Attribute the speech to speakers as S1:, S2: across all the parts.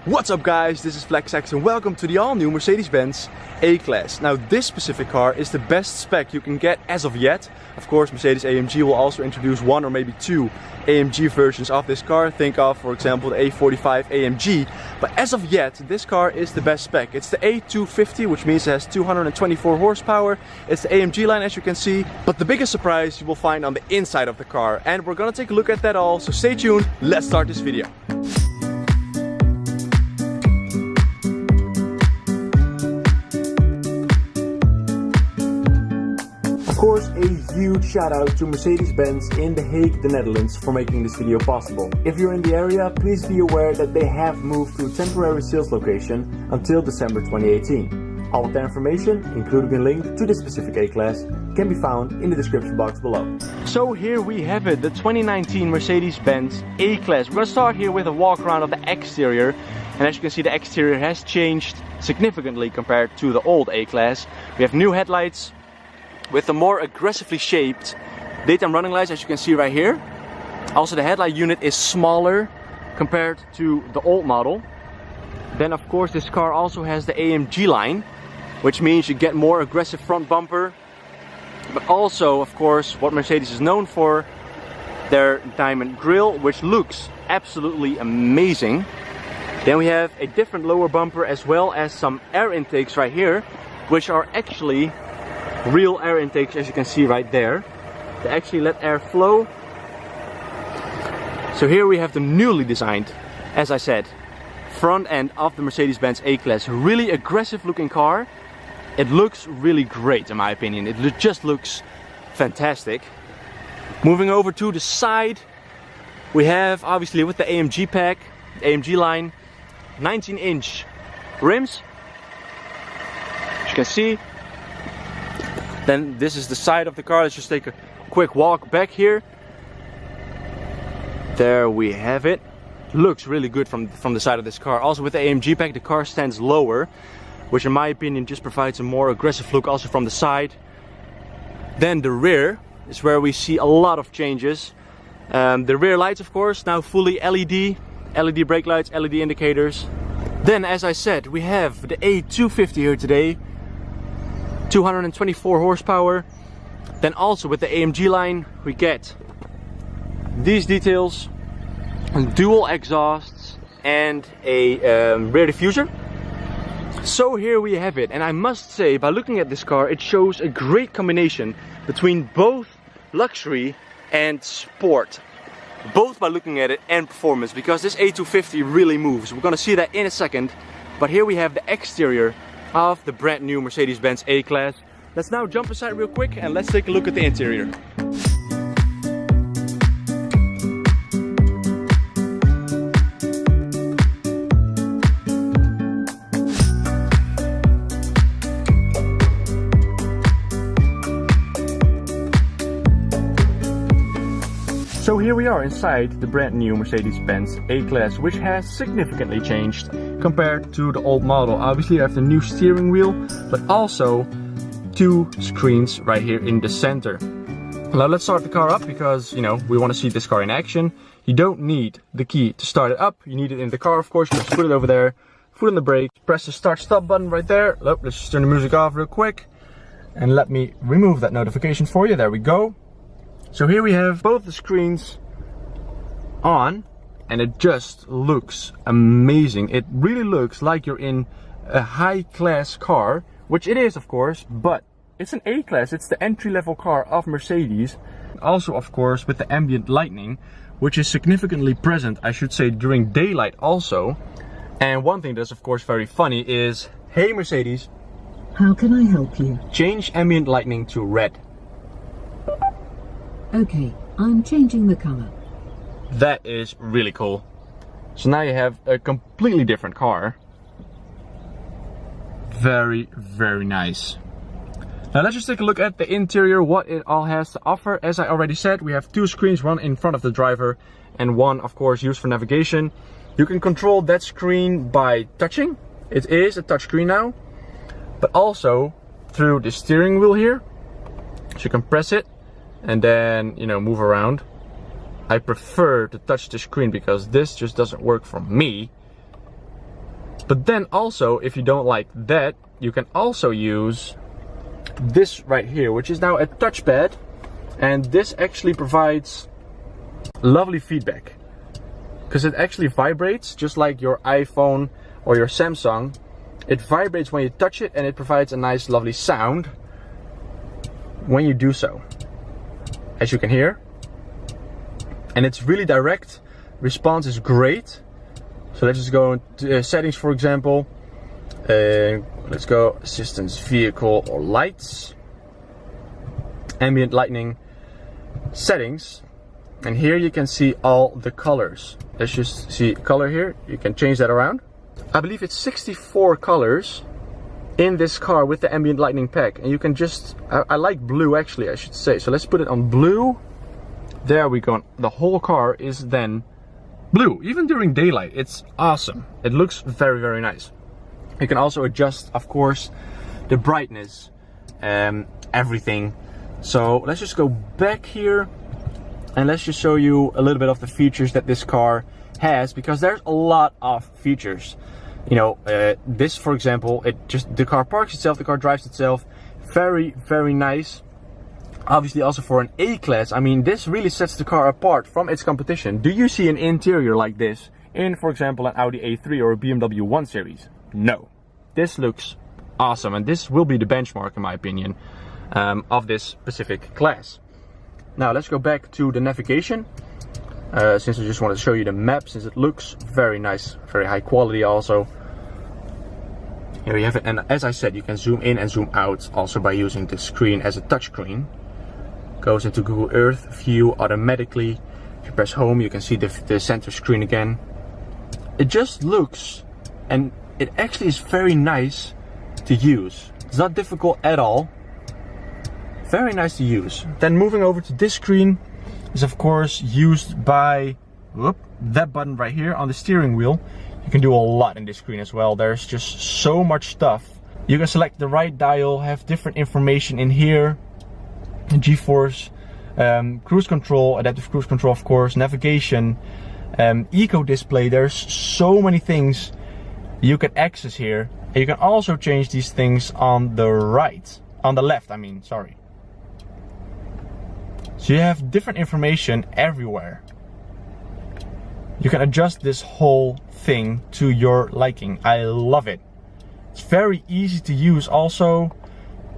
S1: What's up guys, this is FlexX and welcome to the all-new Mercedes-Benz A-Class. Now this specific car is the best spec you can get as of yet. Of course Mercedes-AMG will also introduce one or maybe two AMG versions of this car. Think of, for example, the A45 AMG. But as of yet, this car is the best spec. It's the A250, which means it has 224 horsepower. It's the AMG line, as you can see. But the biggest surprise you will find on the inside of the car. And we're gonna take a look at that all, so stay tuned. Let's start this video. Of course, a huge shout out to Mercedes-Benz in The Hague, the Netherlands, for making this video possible. If you're in the area, please be aware that they have moved to a temporary sales location until December 2018. All of the information, including a link to this specific A-Class, can be found in the description box below. So here we have it, the 2019 Mercedes-Benz A-Class. We're gonna start here with a walk around of the exterior. And as you can see, the exterior has changed significantly compared to the old A-Class. We have new headlights with the more aggressively shaped daytime running lights, as you can see right here. Also the headlight unit is smaller compared to the old model. Then of course this car also has the AMG line, which means you get more aggressive front bumper. But also of course what Mercedes is known for, their diamond grille, which looks absolutely amazing. Then we have a different lower bumper as well as some air intakes right here, which are actually real air intakes, as you can see right there. They actually let air flow. So here we have the newly designed, as I said, front end of the Mercedes-Benz A-Class. Really aggressive looking car. It looks really great in my opinion. It just looks fantastic. Moving over to the side, we have obviously with the AMG pack, AMG line, 19-inch rims, as you can see. Then this is the side of the car. Let's just take a quick walk back here. There we have it. Looks really good from the side of this car. Also with the AMG pack, the car stands lower, which in my opinion just provides a more aggressive look also from the side. Then the rear is where we see a lot of changes. The rear lights, of course, now fully LED brake lights, LED indicators. Then, as I said, we have the A250 here today. 224 horsepower. Then also with the AMG line we get these details, dual exhausts and a rear diffuser. So here we have it, and I must say, by looking at this car, it shows a great combination between both luxury and sport, both by looking at it and performance, because this A250 really moves. We're gonna see that in a second. But here we have the exterior of the brand new Mercedes-Benz A-Class. Let's now jump aside real quick and let's take a look at the interior. So here we are inside the brand new Mercedes-Benz A-Class, which has significantly changed compared to the old model. Obviously I have the new steering wheel, but also two screens right here in the center. Now let's start the car up because, you know, we want to see this car in action. You don't need the key to start it up. You need it in the car, of course. Just put it over there, foot on the brake, press the start stop button right there. Look, let's just turn the music off real quick. And let me remove that notification for you. There we go. So here we have both the screens on, and it just looks amazing. It really looks like you're in a high-class car, which it is of course, but it's an A-Class. It's the entry-level car of Mercedes. Also of course with the ambient lighting, which is significantly present, I should say, during daylight also. And one thing that's of course very funny is, hey Mercedes,
S2: how can I help you?
S1: Change ambient lighting to red.
S2: Okay, I'm changing the color.
S1: That is really cool. So now you have a completely different car. Very, very nice. Now let's just take a look at the interior, what it all has to offer. As I already said, we have two screens, one in front of the driver and one of course used for navigation. You can control that screen by touching. It is a touch screen now, but also through the steering wheel here. So you can press it and then, you know, move around. I prefer to touch the screen because this just doesn't work for me. But then also, if you don't like that, you can also use this right here, which is now a touchpad, and this actually provides lovely feedback because it actually vibrates just like your iPhone or your Samsung. It vibrates when you touch it, and it provides a nice lovely sound when you do so, as you can hear. And it's really direct, response is great. So let's just go into settings, for example. Let's go assistance, vehicle, or lights, ambient lighting, settings, and here you can see all the colors. Let's just see color here. You can change that around. I believe it's 64 colors in this car with the ambient lighting pack, and you can just, I like blue actually, I should say. So let's put it on blue. There we go. The whole car is then blue, even during daylight. It's awesome. It looks very, very nice. You can also adjust, of course, the brightness, everything. So let's just go back here and let's just show you a little bit of the features that this car has, because there's a lot of features. You know, this, for example, the car parks itself, the car drives itself. Very, very nice. Obviously also for an A-Class, I mean, this really sets the car apart from its competition. Do you see an interior like this in, for example, an Audi A3 or a BMW 1 Series? No. This looks awesome, and this will be the benchmark, in my opinion, of this specific class. Now let's go back to the navigation, since I just wanted to show you the map, since it looks very nice, very high quality also. Here you have it, and as I said, you can zoom in and zoom out also by using the screen as a touch screen. Goes into Google Earth view automatically. If you press home, you can see the center screen again. It just looks, and it actually is very nice to use. It's not difficult at all. Very nice to use. Then moving over to this screen is of course used by that button right here on the steering wheel. You can do a lot in this screen as well. There's just so much stuff. You can select the right dial, have different information in here. G-force, cruise control, adaptive cruise control of course, navigation, eco display. There's so many things you can access here. And you can also change these things on the left, I mean, sorry. So you have different information everywhere. You can adjust this whole thing to your liking. I love it. It's very easy to use also.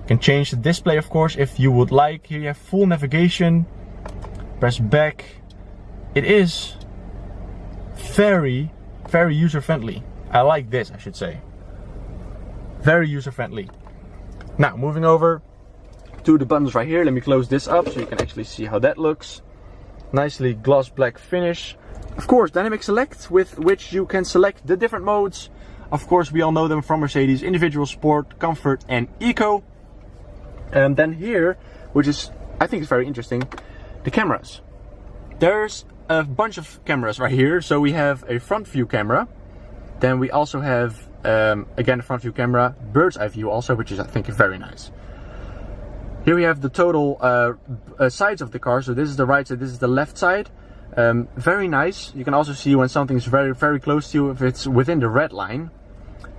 S1: You can change the display of course if you would like. Here you have full navigation. Press back. It is very, very user friendly. I like this, I should say. Very user friendly. Now moving over to the buttons right here. Let me close this up so you can actually see how that looks. Nicely gloss black finish. Of course, dynamic select, with which you can select the different modes. Of course, we all know them from Mercedes: individual, sport, comfort, and eco. And then here, which is, I think is very interesting, the cameras. There's a bunch of cameras right here. So we have a front view camera. Then we also have, again, a front view camera, bird's eye view also, which is, I think, very nice. Here we have the total sides of the car. So this is the right side, this is the left side. Very nice. You can also see when something's very, very close to you, if it's within the red line.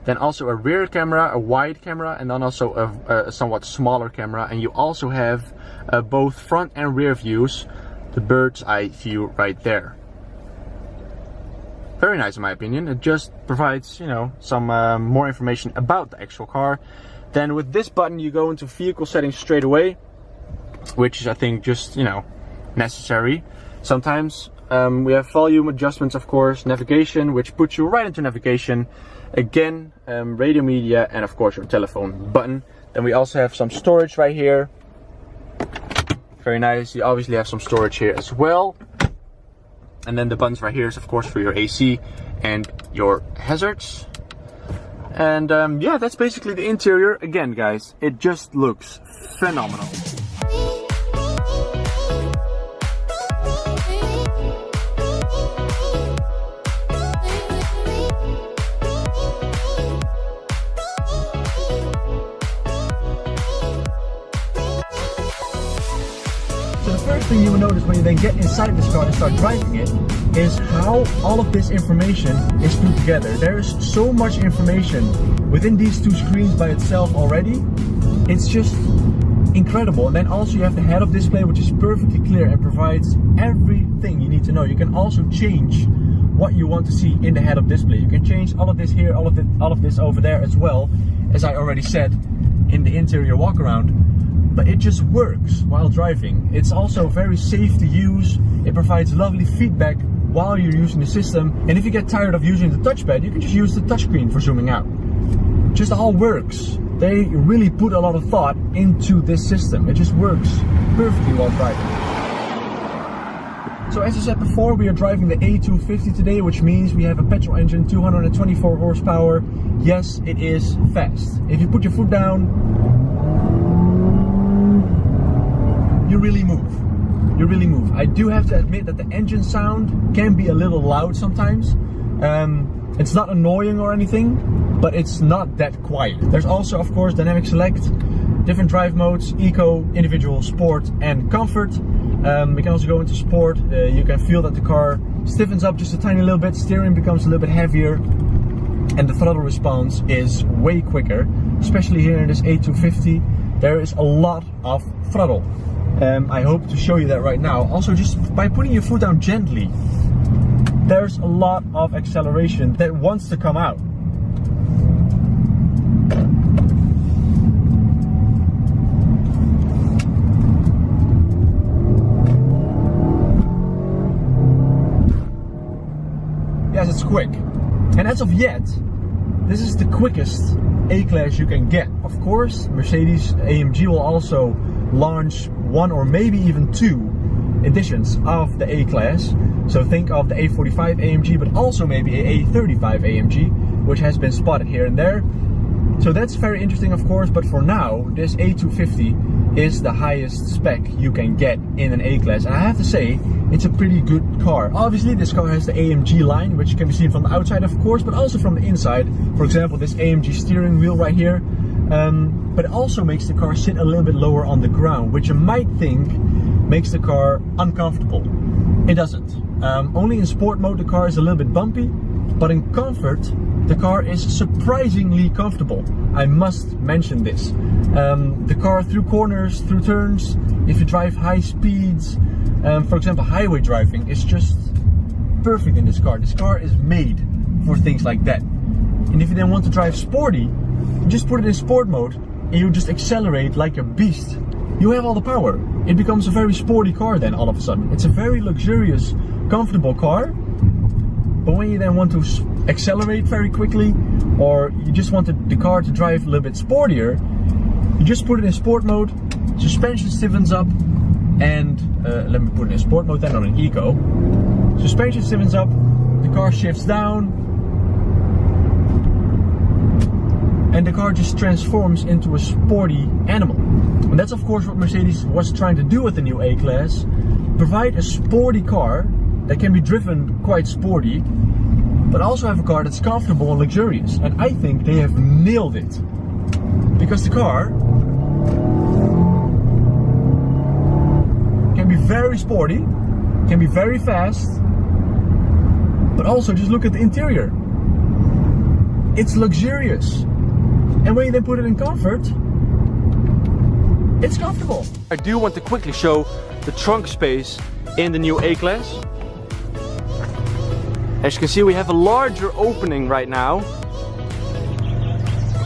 S1: Then also a rear camera, a wide camera, and then also a somewhat smaller camera. And you also have both front and rear views, the bird's eye view right there. Very nice in my opinion. It just provides, you know, some more information about the actual car. Then with this button you go into vehicle settings straight away, which is, I think, just, you know, necessary. Sometimes we have volume adjustments, of course, navigation, which puts you right into navigation. Again, radio media, and of course your telephone button. Then we also have some storage right here. Very nice. You obviously have some storage here as well. And then the buttons right here is of course for your AC and your hazards. And yeah, that's basically the interior. Again guys, it just looks phenomenal. thing you will notice when you then get inside this car and start driving it is how all of this information is put together. There is so much information within these two screens by itself already. It's just incredible. And then also you have the head-up display, which is perfectly clear and provides everything you need to know. You can also change what you want to see in the head-up display. You can change all of this here, all of this over there as well, as I already said in the interior walk around. But it just works while driving. It's also very safe to use. It provides lovely feedback while you're using the system. And if you get tired of using the touchpad, you can just use the touchscreen for zooming out. Just all works. They really put a lot of thought into this system. It just works perfectly while driving. So as I said before, we are driving the A250 today, which means we have a petrol engine, 224 horsepower. Yes, it is fast. If you put your foot down, you really move. You really move. I do have to admit that the engine sound can be a little loud sometimes. It's not annoying or anything, but it's not that quiet. There's also, of course, dynamic select, different drive modes, eco, individual, sport, and comfort. We can also go into sport. You can feel that the car stiffens up just a tiny little bit, steering becomes a little bit heavier, and the throttle response is way quicker, especially here in this A250. There is a lot of throttle. I hope to show you that right now. Also, just by putting your foot down gently, there's a lot of acceleration that wants to come out. Yes, it's quick. And as of yet, this is the quickest A-Class you can get. Of course, Mercedes-AMG will also launch one or maybe even two editions of the A-Class. So think of the A45 AMG, but also maybe a A35 AMG, which has been spotted here and there. So that's very interesting, of course, but for now, this A250 is the highest spec you can get in an A-Class. And I have to say, it's a pretty good car. Obviously, this car has the AMG line, which can be seen from the outside, of course, but also from the inside. For example, this AMG steering wheel right here. But it also makes the car sit a little bit lower on the ground, which you might think makes the car uncomfortable. It doesn't. Only in sport mode the car is a little bit bumpy, but in comfort the car is surprisingly comfortable. I must mention this. The car through corners, through turns, if you drive high speeds, for example highway driving, is just perfect in this car. This car is made for things like that. And if you then want to drive sporty, you just put it in sport mode and you just accelerate like a beast. You have all the power. It becomes a very sporty car then all of a sudden. It's a very luxurious, comfortable car. But when you then want to accelerate very quickly, or you just want the car to drive a little bit sportier, you just put it in sport mode, suspension stiffens up, and let me put it in sport mode then, not in eco. Suspension stiffens up, the car shifts down, and the car just transforms into a sporty animal. And that's of course what Mercedes was trying to do with the new A-Class. Provide a sporty car that can be driven quite sporty, but also have a car that's comfortable and luxurious. And I think they have nailed it. Because the car can be very sporty, can be very fast, but also just look at the interior. It's luxurious. And when you then put it in comfort, it's comfortable. I do want to quickly show the trunk space in the new A-Class. As you can see, we have a larger opening right now.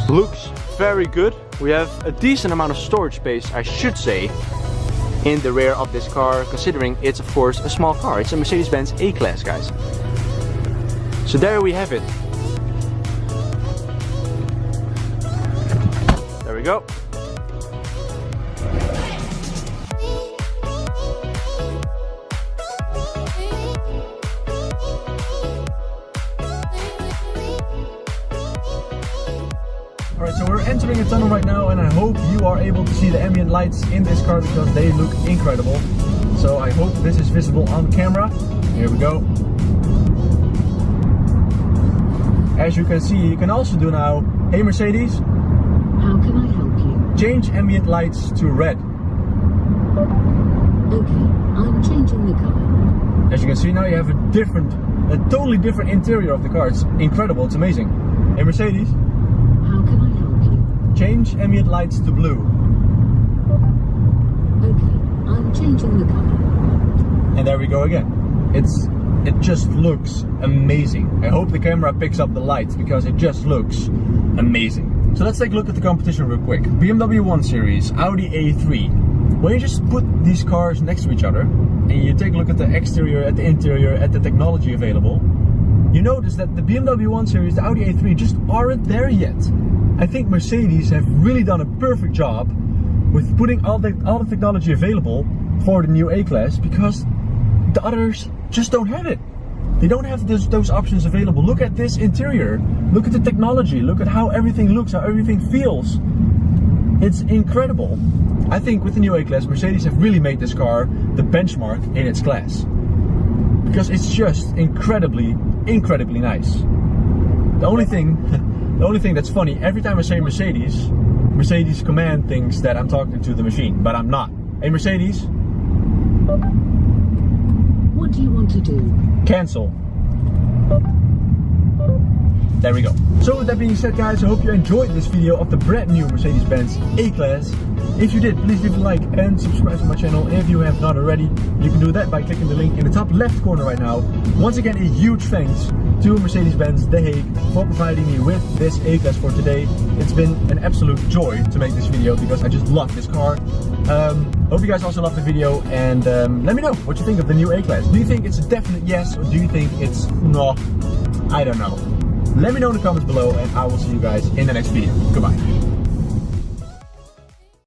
S1: Looks very good. We have a decent amount of storage space, I should say, in the rear of this car, considering it's of course a small car. It's a Mercedes-Benz A-Class, guys. So there we have it. There we go. Alright, so we're entering a tunnel right now, and I hope you are able to see the ambient lights in this car because they look incredible. So I hope this is visible on camera. Here we go. As you can see, you can also do now, hey Mercedes,
S2: How can I help you?
S1: change ambient lights to red.
S2: Okay, I'm changing the color.
S1: As you can see now, you have a totally different interior of the car. It's incredible, it's amazing. Hey Mercedes,
S2: How can I help you?
S1: change ambient lights to blue.
S2: Okay, I'm changing the color.
S1: And there we go again. It just looks amazing. I hope the camera picks up the lights because it just looks amazing. So let's take a look at the competition real quick. BMW 1 Series, Audi A3. When you just put these cars next to each other and you take a look at the exterior, at the interior, at the technology available, you notice that the BMW 1 Series, the Audi A3 just aren't there yet. I think Mercedes have really done a perfect job with putting all the technology available for the new A-Class, because the others just don't have it. They don't have those options available. Look at this interior. Look at the technology. Look at how everything looks, how everything feels. It's incredible. I think with the new A-Class, Mercedes have really made this car the benchmark in its class. Because it's just incredibly nice. The only thing that's funny, every time I say Mercedes command thinks that I'm talking to the machine, but I'm not. Hey Mercedes,
S2: What do you want to do?
S1: cancel. There we go. So with that being said, guys, I hope you enjoyed this video of the brand new Mercedes-Benz A-Class. If you did, please leave a like and subscribe to my channel. If you have not already, you can do that by clicking the link in the top left corner right now. Once again, a huge thanks to Mercedes-Benz The Hague for providing me with this A-Class for today. It's been an absolute joy to make this video because I just love this car. Hope you guys also loved the video, and let me know what you think of the new A-Class. Do you think it's a definite yes, or do you think it's no? I don't know. Let me know in the comments below, and I will see you guys in the next video. Goodbye.